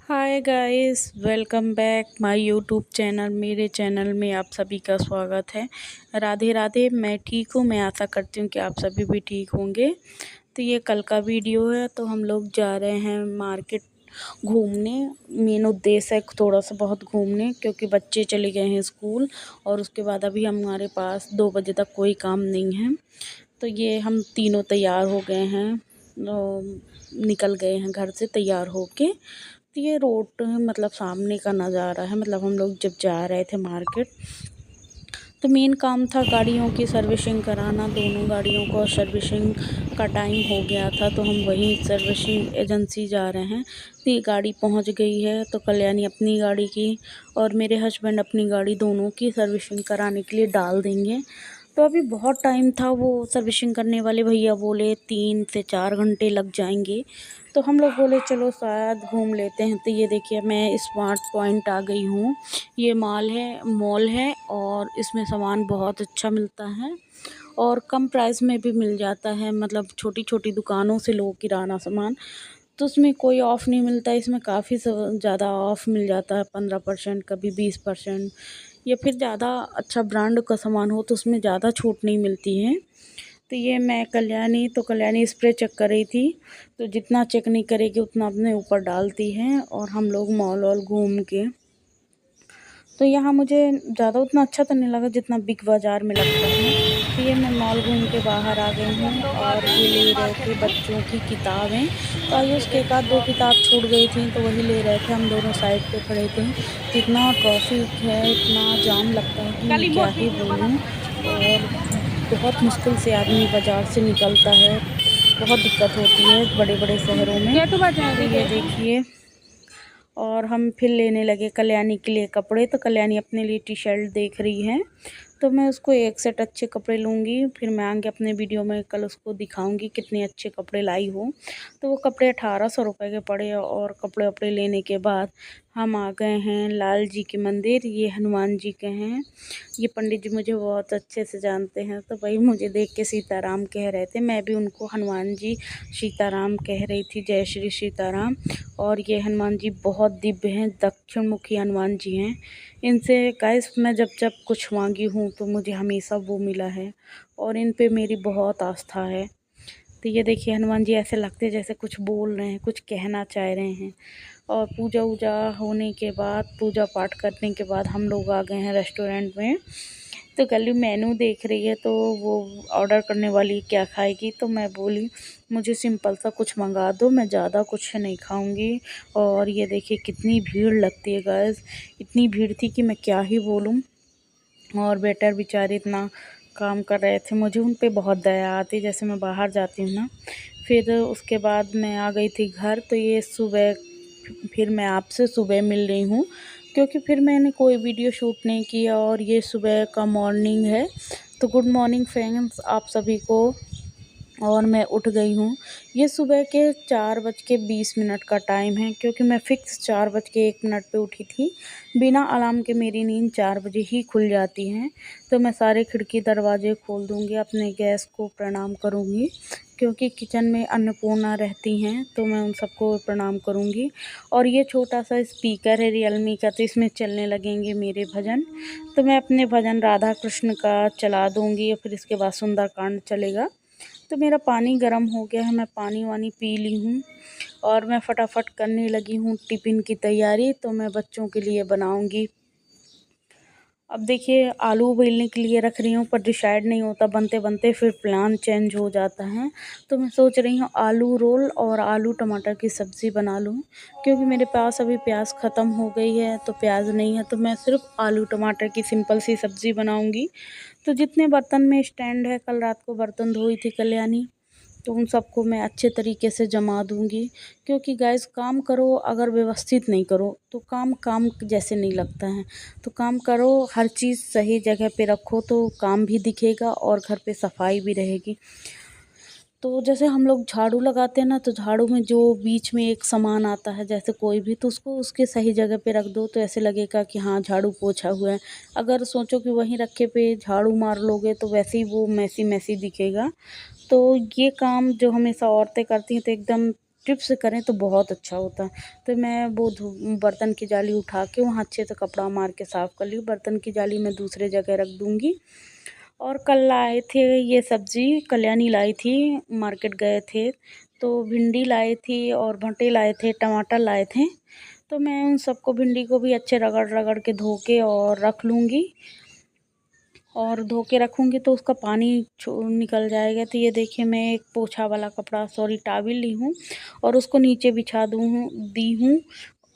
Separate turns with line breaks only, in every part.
Hi guys, welcome back my YouTube channel. मेरे channel में आप सभी का स्वागत है। राधे राधे। मैं ठीक हूँ। मैं आशा करती हूँ कि आप सभी भी ठीक होंगे। तो ये कल का वीडियो है। तो हम लोग जा रहे हैं मार्केट घूमने। मेन उद्देश्य है थोड़ा सा बहुत घूमने, क्योंकि बच्चे चले गए हैं स्कूल और उसके बाद अभी हमारे पास 2 बजे तक कोई काम नहीं है। तो ये हम तीनों तैयार हो गए हैं, निकल गए हैं घर से तैयार होके। तो ये रोड मतलब सामने का नज़ारा है। मतलब हम लोग जब जा रहे थे मार्केट, तो मेन काम था गाड़ियों की सर्विसिंग कराना। दोनों गाड़ियों को सर्विसिंग का टाइम हो गया था, तो हम वहीं सर्विसिंग एजेंसी जा रहे हैं। तो ये गाड़ी पहुंच गई है। तो कल्याणी अपनी गाड़ी की और मेरे हस्बैंड अपनी गाड़ी दोनों की सर्विसिंग कराने के लिए डाल देंगे। तो अभी बहुत टाइम था। वो सर्विसिंग करने वाले भैया बोले 3 से 4 घंटे लग जाएंगे। तो हम लोग बोले चलो शायद घूम लेते हैं। तो ये देखिए, मैं स्मार्ट पॉइंट आ गई हूँ। ये मॉल है और इसमें सामान बहुत अच्छा मिलता है और कम प्राइस में भी मिल जाता है। मतलब छोटी छोटी दुकानों से लो किराना सामान, तो उसमें कोई ऑफ़ नहीं मिलता। इसमें काफ़ी ज़्यादा ऑफ़ मिल जाता है, 15%, कभी 20%, या फिर ज़्यादा अच्छा ब्रांड का सामान हो तो उसमें ज़्यादा छूट नहीं मिलती है। तो ये मैं कल्याणी स्प्रे चेक कर रही थी। तो जितना चेक नहीं करेगी उतना अपने ऊपर डालती है। और हम लोग मॉल वॉल घूम के, तो यहाँ मुझे ज़्यादा उतना अच्छा तो नहीं लगा जितना बिग बाज़ार में लगता है। तो ये मैं मॉल घूम के बाहर आ गई हूँ और ये ले रहे थे बच्चों की किताबें। तो आयुष के एक आध 2 किताब छूट गई थी, तो वही ले रहे थे। हम दोनों साइड पे खड़े थे। तो इतना ट्रैफिक है, इतना जाम लगता है कि मैं क्या ही बोलूँ। और बहुत मुश्किल से आदमी बाज़ार से निकलता है। बहुत दिक्कत होती है बड़े बड़े शहरों में। तो ये देखिए, और हम फिर लेने लगे कल्याणी के लिए कपड़े। तो कल्याणी अपने लिए टी शर्ट देख रही है। तो मैं उसको एक सेट अच्छे कपड़े लूँगी, फिर मैं आगे अपने वीडियो में कल उसको दिखाऊंगी कितने अच्छे कपड़े लाई हूँ। तो वो कपड़े 1800 रुपये के पड़े। और कपड़े वपड़े लेने के बाद हम आ गए हैं लाल जी के मंदिर। ये हनुमान जी के हैं। ये पंडित जी मुझे बहुत अच्छे से जानते हैं, तो वही मुझे देख के सीताराम कह रहे थे। मैं भी उनको हनुमान जी सीताराम कह रही थी, जय श्री सीताराम। और ये हनुमान जी बहुत दिव्य हैं, दक्षिण मुखी हनुमान जी हैं। इनसे गाइस मैं जब जब कुछ मांगी हूँ तो मुझे हमेशा वो मिला है और इन पे मेरी बहुत आस्था है। तो ये देखिए, हनुमान जी ऐसे लगते हैं जैसे कुछ बोल रहे हैं, कुछ कहना चाह रहे हैं। और पूजा वूजा होने के बाद, पूजा पाठ करने के बाद हम लोग आ गए हैं रेस्टोरेंट में। तो कल मेनू देख रही है, तो वो ऑर्डर करने वाली क्या खाएगी। तो मैं बोली मुझे सिंपल सा कुछ मंगा दो, मैं ज़्यादा कुछ नहीं खाऊंगी। और ये देखिए कितनी भीड़ लगती है गाइस। इतनी भीड़ थी कि मैं क्या ही बोलूँ। और वेटर बेचारे इतना काम कर रहे थे, मुझे उन पे बहुत दया आती जैसे मैं बाहर जाती हूँ ना। फिर उसके बाद मैं आ गई थी घर। तो ये सुबह फिर मैं आपसे सुबह मिल रही हूँ, क्योंकि फिर मैंने कोई वीडियो शूट नहीं किया और ये सुबह का मॉर्निंग है। तो गुड मॉर्निंग फ्रेंड्स आप सभी को। और मैं उठ गई हूँ। ये सुबह के 4:20 का टाइम है, क्योंकि मैं फ़िक्स 4:01 पे उठी थी। बिना अलार्म के मेरी नींद 4 बजे ही खुल जाती है। तो मैं सारे खिड़की दरवाजे खोल दूँगी, अपने गैस को प्रणाम करूँगी, क्योंकि किचन में अन्नपूर्णा रहती हैं, तो मैं उन सबको प्रणाम करूँगी। और ये छोटा सा स्पीकर है रियलमी का, तो इसमें चलने लगेंगे मेरे भजन। तो मैं अपने भजन राधा कृष्ण का चला दूँगी, और फिर इसके बाद सुंदरकांड चलेगा। तो मेरा पानी गर्म हो गया है, मैं पानी वानी पी ली हूँ और मैं फटाफट करने लगी हूँ टिफ़िन की तैयारी। तो मैं बच्चों के लिए बनाऊँगी। अब देखिए, आलू उबलने के लिए रख रही हूँ, पर डिसाइड नहीं होता, बनते बनते फिर प्लान चेंज हो जाता है। तो मैं सोच रही हूँ आलू रोल और आलू टमाटर की सब्ज़ी बना लूँ, क्योंकि मेरे पास अभी प्याज ख़त्म हो गई है, तो प्याज नहीं है। तो मैं सिर्फ आलू टमाटर की सिंपल सी सब्ज़ी बनाऊँगी। तो जितने बर्तन में स्टैंड है, कल रात को बर्तन धोई थी कल्याणी, तो उन सबको मैं अच्छे तरीके से जमा दूँगी। क्योंकि गाइस, काम करो अगर व्यवस्थित नहीं करो तो काम काम जैसे नहीं लगता है। तो काम करो, हर चीज़ सही जगह पे रखो, तो काम भी दिखेगा और घर पे सफाई भी रहेगी। तो जैसे हम लोग झाड़ू लगाते हैं ना, तो झाड़ू में जो बीच में एक सामान आता है, जैसे कोई भी, तो उसको उसके सही जगह पे रख दो, तो ऐसे लगेगा कि हाँ झाड़ू पोछा हुआ है। अगर सोचो कि वहीं रखे पे झाड़ू मार लोगे, तो वैसे ही वो मैसी मैसी दिखेगा। तो ये काम जो हमेशा औरतें करती हैं, तो एकदम टिप से करें तो बहुत अच्छा होता। तो मैं वो बर्तन की जाली उठा के वहाँ अच्छे से कपड़ा मार के साफ़ कर ली। बर्तन की जाली मैं दूसरे जगह रख दूँगी। और कल लाए थे ये सब्ज़ी, कल्याणी लाई थी, मार्केट गए थे तो भिंडी लाई थी और भंटे लाए थे, टमाटर लाए थे। तो मैं उन सबको, भिंडी को भी अच्छे रगड़-रगड़ के धो के और रख लूँगी, और धो के रखूँगी तो उसका पानी निकल जाएगा। तो ये देखिए, मैं एक पोछा वाला कपड़ा, सॉरी टॉवल ली हूँ और उसको नीचे बिछा दी हूँ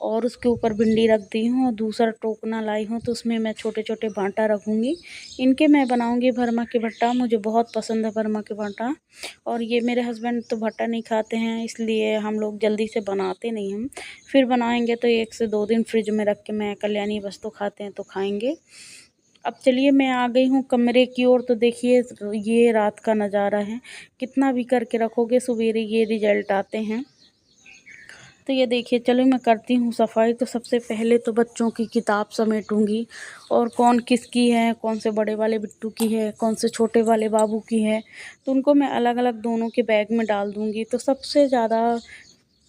और उसके ऊपर भिंडी रख दी हूँ और दूसरा टोकना लाई हूँ तो उसमें मैं छोटे-छोटे भाँटा रखूँगी। इनके मैं बनाऊँगी भरमा के भट्टा, मुझे बहुत पसंद है भरमा के भट्टा। और ये मेरे हस्बैंड तो भट्टा नहीं खाते हैं, इसलिए हम लोग जल्दी से बनाते नहीं हम। फिर बनाएँगे तो 1 से 2 दिन फ्रिज में रख के, मैं कल्याणी बस तो खाते हैं तो खाएँगे। अब चलिए मैं आ गई हूँ कमरे की ओर। तो देखिए ये रात का नज़ारा है, कितना भी करके रखोगे सवेरे ये रिज़ल्ट आते हैं। तो ये देखिए, चलो मैं करती हूँ सफाई। तो सबसे पहले तो बच्चों की किताब समेटूँगी, और कौन किसकी है, कौन से बड़े वाले बिट्टू की है, कौन से छोटे वाले बाबू की है, तो उनको मैं अलग-अलग दोनों के बैग में डाल दूँगी। तो सबसे ज़्यादा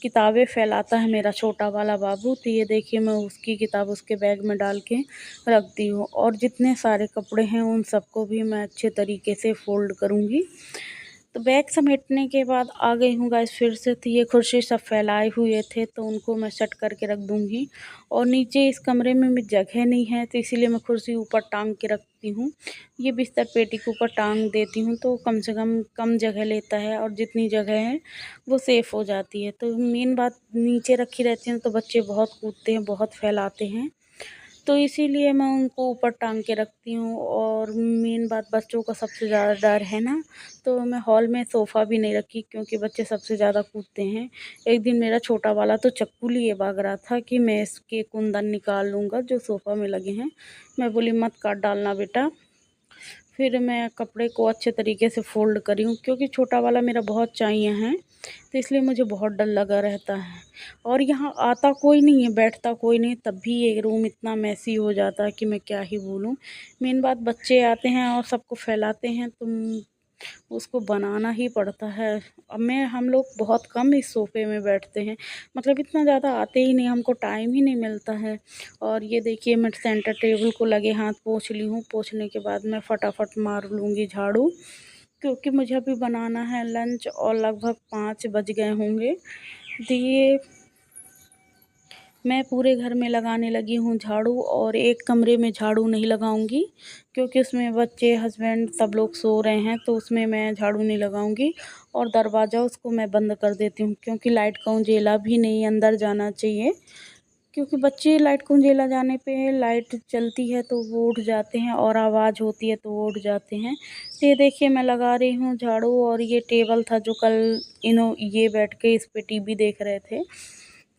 किताबें फैलाता है मेरा छोटा वाला बाबू। तो ये देखिए, मैं उसकी किताब उसके बैग में डाल के रख दी हूँ, और जितने सारे कपड़े हैं उन सबको भी मैं अच्छे तरीके से फ़ोल्ड करूँगी। तो बैग समेटने के बाद आ गई हूँ गाइस फिर से। तो ये कुर्सी सब फैलाए हुए थे तो उनको मैं सेट करके रख दूँगी, और नीचे इस कमरे में जगह नहीं है तो इसीलिए मैं कुर्सी ऊपर टांग के रखती हूँ। ये बिस्तर पेटी के ऊपर टांग देती हूँ तो कम से कम जगह लेता है, और जितनी जगह है वो सेफ़ हो जाती है। तो मेन बात, नीचे रखी रहती हैं तो बच्चे बहुत कूदते हैं, बहुत फैलाते हैं, तो इसीलिए मैं उनको ऊपर टांग के रखती हूँ। और मेन बात, बच्चों का सबसे ज़्यादा डर है ना, तो मैं हॉल में सोफ़ा भी नहीं रखी क्योंकि बच्चे सबसे ज़्यादा कूदते हैं। एक दिन मेरा छोटा वाला तो चाकू लिए भाग रहा था कि मैं इसके कुंदन निकाल लूँगा जो सोफ़ा में लगे हैं। मैं बोली मत काट डालना बेटा। फिर मैं कपड़े को अच्छे तरीके से फ़ोल्ड करी हूँ क्योंकि छोटा वाला मेरा बहुत चाहिए हैं, तो इसलिए मुझे बहुत डर लगा रहता है। और यहाँ आता कोई नहीं है, बैठता कोई नहीं, तब भी ये रूम इतना मेसी हो जाता है कि मैं क्या ही बोलूँ। मेन बात, बच्चे आते हैं और सबको फैलाते हैं तो उसको बनाना ही पड़ता है। अब हम लोग बहुत कम इस सोफ़े में बैठते हैं, मतलब इतना ज़्यादा आते ही नहीं, हमको टाइम ही नहीं मिलता है। और ये देखिए, मैं सेंटर टेबल को लगे हाथ पोंछ ली हूँ। पोंछने के बाद मैं फटाफट मार लूँगी झाड़ू, क्योंकि मुझे अभी बनाना है लंच और लगभग 5 बज गए होंगे। दिए मैं पूरे घर में लगाने लगी हूँ झाड़ू, और एक कमरे में झाड़ू नहीं लगाऊंगी क्योंकि उसमें बच्चे, हस्बैंड सब लोग सो रहे हैं, तो उसमें मैं झाड़ू नहीं लगाऊंगी। और दरवाज़ा उसको मैं बंद कर देती हूँ क्योंकि लाइट का उजेला भी नहीं अंदर जाना चाहिए, क्योंकि बच्चे लाइट का उजेला जाने पे, लाइट चलती है तो वो उठ जाते हैं और आवाज़ होती है तो वो उठ जाते हैं। तो ये देखिए, मैं लगा रही हूँ झाड़ू। और ये टेबल था जो कल ये बैठ के इस पे टीवी देख रहे थे,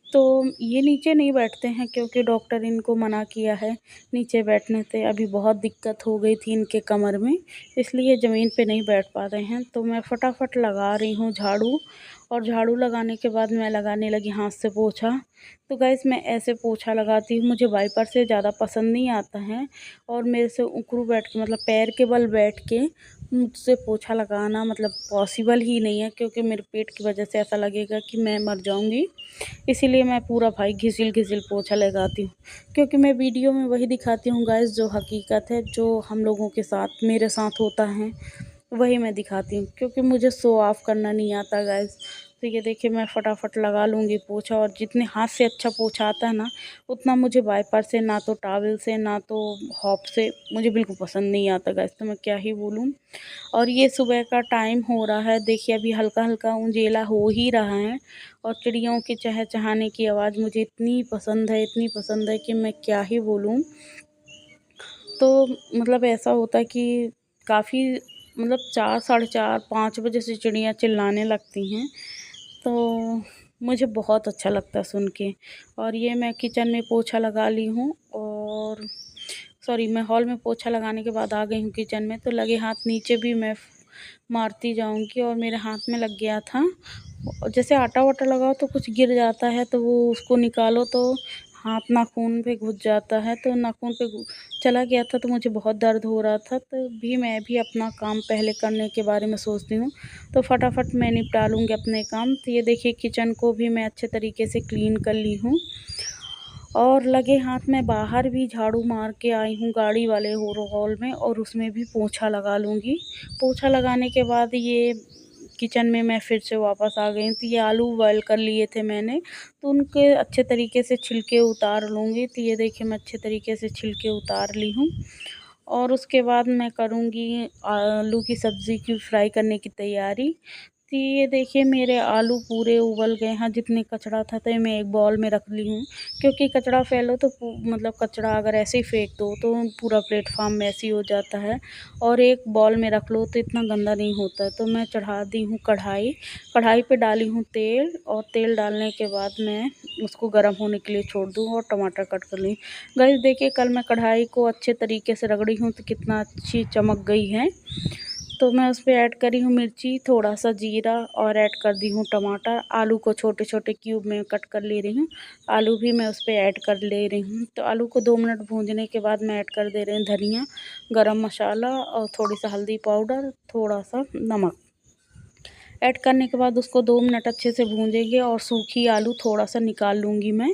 तो ये नीचे नहीं बैठते हैं क्योंकि डॉक्टर इनको मना किया है नीचे बैठने से। अभी बहुत दिक्कत हो गई थी इनके कमर में, इसलिए ज़मीन पे नहीं बैठ पा रहे हैं। तो मैं फटाफट लगा रही हूँ झाड़ू, और झाड़ू लगाने के बाद मैं लगाने लगी हाथ से पोछा। तो गाइस, मैं ऐसे पोछा लगाती हूँ, मुझे वाइपर से ज़्यादा पसंद नहीं आता है, और मेरे से उकड़ू बैठ के, मतलब पैर के बल बैठ के मुझसे पोछा लगाना मतलब पॉसिबल ही नहीं है, क्योंकि मेरे पेट की वजह से ऐसा लगेगा कि मैं मर जाऊँगी। इसीलिए मैं पूरा भाई घिसिल-घिसिल पोछा लगाती हूँ, क्योंकि मैं वीडियो में वही दिखाती हूँ गाइस जो हकीकत है, जो हम लोगों के साथ, मेरे साथ होता है, वही मैं दिखाती हूँ, क्योंकि मुझे शो ऑफ़ करना नहीं आता गाइस। तो ये देखिए, मैं फटाफट लगा लूँगी पोछा, और जितने हाथ से अच्छा पोछा आता है ना, उतना मुझे वाइपर से, ना तो टॉवल से, ना तो हॉप से, मुझे बिल्कुल पसंद नहीं आता गाइस, तो मैं क्या ही बोलूँ। और ये सुबह का टाइम हो रहा है, देखिए अभी हल्का-हल्का उजेला हो ही रहा है, और चिड़ियों के चहचहाने की आवाज़ मुझे इतनी पसंद है, इतनी पसंद है कि मैं क्या ही बोलूँ। तो मतलब ऐसा होता है कि काफ़ी, मतलब 4, साढ़े 4, 5 बजे से चिड़ियाँ चिल्लाने लगती हैं, तो मुझे बहुत अच्छा लगता है सुन के। और ये मैं किचन में पोछा लगा ली हूँ, और सॉरी, मैं हॉल में पोछा लगाने के बाद आ गई हूँ किचन में, तो लगे हाथ नीचे भी मैं मारती जाऊँगी। और मेरे हाथ में लग गया था, और जैसे आटा वाटा लगाओ तो कुछ गिर जाता है, तो वो उसको निकालो तो हाथ नाखून पे घुस जाता है, तो नाखून पे चला गया था तो मुझे बहुत दर्द हो रहा था। तो भी मैं भी अपना काम पहले करने के बारे में सोचती हूँ, तो फटाफट मैं निपटा लूँगी अपने काम। तो ये देखिए किचन को भी मैं अच्छे तरीके से क्लीन कर ली हूँ और लगे हाथ मैं बाहर भी झाड़ू मार के आई हूँ गाड़ी वाले हॉल में, और उसमें भी पोछा लगा लूँगी। पोछा लगाने के बाद ये किचन में मैं फिर से वापस आ गई हूँ। तो ये आलू बॉयल कर लिए थे मैंने, तो उनके अच्छे तरीके से छिलके उतार लूँगी। तो ये देखिए मैं अच्छे तरीके से छिलके उतार ली हूँ और उसके बाद मैं करूँगी आलू की सब्ज़ी की फ्राई करने की तैयारी। तो ये देखिए मेरे आलू पूरे उबल गए हैं, जितने कचड़ा था तो मैं एक बाउल में रख ली हूँ, क्योंकि कचड़ा फैलो तो मतलब कचड़ा अगर ऐसे ही फेंक दो तो पूरा प्लेटफार्म मैसी हो जाता है, और एक बाउल में रख लो तो इतना गंदा नहीं होता है। तो मैं चढ़ा दी हूँ कढ़ाई, कढ़ाई पे डाली हूँ तेल, और तेल डालने के बाद मैं उसको गर्म होने के लिए छोड़ दूँ और टमाटर कट कर ली। गाइस देखिए कल मैं कढ़ाई को अच्छे तरीके से रगड़ी हूँ तो कितना अच्छी चमक गई है। तो मैं उस पे ऐड करी हूँ मिर्ची, थोड़ा सा जीरा, और ऐड कर दी हूँ टमाटर। आलू को छोटे छोटे क्यूब में कट कर ले रही हूँ, आलू भी मैं उस पे ऐड कर ले रही हूँ। तो आलू को 2 मिनट भूंजने के बाद मैं ऐड कर दे रही हूँ धनिया, गरम मसाला और थोड़ी सा हल्दी पाउडर, थोड़ा सा नमक। ऐड करने के बाद उसको 2 मिनट अच्छे से भूंजेंगे और सूखी आलू थोड़ा सा निकाल लूँगी मैं।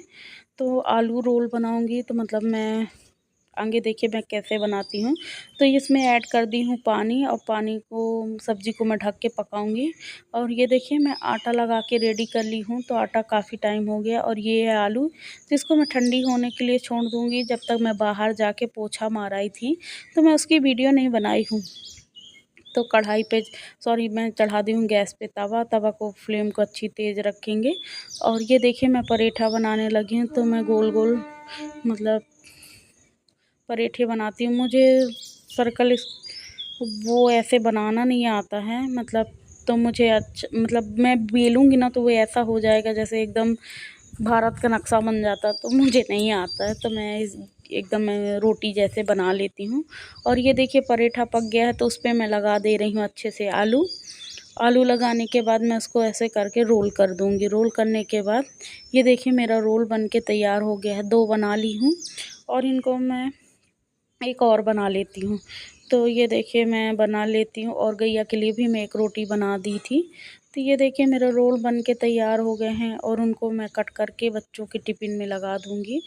तो आलू रोल बनाऊँगी तो मतलब मैं आगे देखिए मैं कैसे बनाती हूँ। तो इसमें ऐड कर दी हूँ पानी, और पानी को सब्ज़ी को मैं ढक के पकाऊंगी। और ये देखिए मैं आटा लगा के रेडी कर ली हूँ, तो आटा काफ़ी टाइम हो गया। और ये है आलू, तो इसको मैं ठंडी होने के लिए छोड़ दूँगी। जब तक मैं बाहर जाके पोछा मार आई थी तो मैं उसकी वीडियो नहीं बनाई हूँ। तो कढ़ाई पे मैं चढ़ा दी हूँ गैस पे तवा, तवा को फ्लेम को अच्छी तेज़ रखेंगे। और ये देखिए मैं पराठा बनाने लगी हूँ, तो मैं गोल गोल मतलब पराठे बनाती हूँ। मुझे सर्कल वो ऐसे बनाना नहीं आता है, मतलब तो मुझे मतलब मैं बेलूँगी ना तो वो ऐसा हो जाएगा जैसे एकदम भारत का नक्शा बन जाता, तो मुझे नहीं आता है। तो मैं एकदम मैं रोटी जैसे बना लेती हूँ। और ये देखिए पराठा पक गया है, तो उस पर मैं लगा दे रही हूँ अच्छे से आलू। आलू लगाने के बाद मैं उसको ऐसे करके रोल कर दूँगी। रोल करने के बाद ये देखिए मेरा रोल बन के तैयार हो गया है। 2 बना ली हूँ और इनको मैं एक और बना लेती हूँ। तो ये देखिए मैं बना लेती हूँ, और गैया के लिए भी मैं एक रोटी बना दी थी। तो ये देखिए मेरे रोल बन के तैयार हो गए हैं, और उनको मैं कट करके बच्चों के टिफ़िन में लगा दूँगी।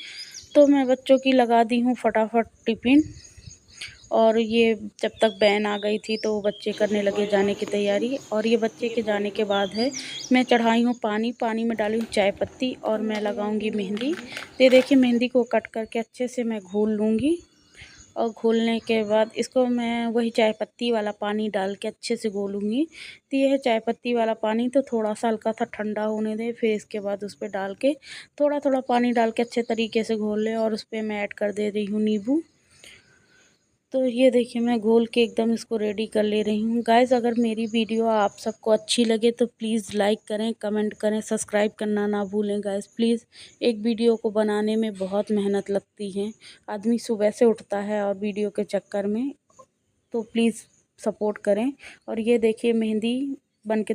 तो मैं बच्चों की लगा दी हूँ फटाफट टिफ़िन। और ये जब तक वैन आ गई थी तो बच्चे करने लगे जाने की तैयारी। और ये बच्चे के जाने के बाद है मैं चढ़ाई हूँ पानी, पानी में डाली हूँ चाय पत्ती, और मैं लगाऊंगी मेहंदी। तो ये देखिए मेहंदी को कट करके अच्छे से मैं घोल लूँगी, और घोलने के बाद इसको मैं वही चाय पत्ती वाला पानी डाल के अच्छे से घोलूँगी। तो ये है चाय पत्ती वाला पानी, तो थोड़ा सा हल्का सा ठंडा होने दें, फिर इसके बाद उस पर डाल के थोड़ा थोड़ा पानी डाल के अच्छे तरीके से घोल लें। और उस पर मैं ऐड कर दे रही हूँ नींबू। तो ये देखिए मैं घोल के एकदम इसको रेडी कर ले रही हूँ। गाइज़ अगर मेरी वीडियो आप सबको अच्छी लगे तो प्लीज़ लाइक करें, कमेंट करें, सब्सक्राइब करना ना भूलें गाइज़ प्लीज़। एक वीडियो को बनाने में बहुत मेहनत लगती है, आदमी सुबह से उठता है और वीडियो के चक्कर में, तो प्लीज़ सपोर्ट करें। और ये देखिए मेहंदी बन के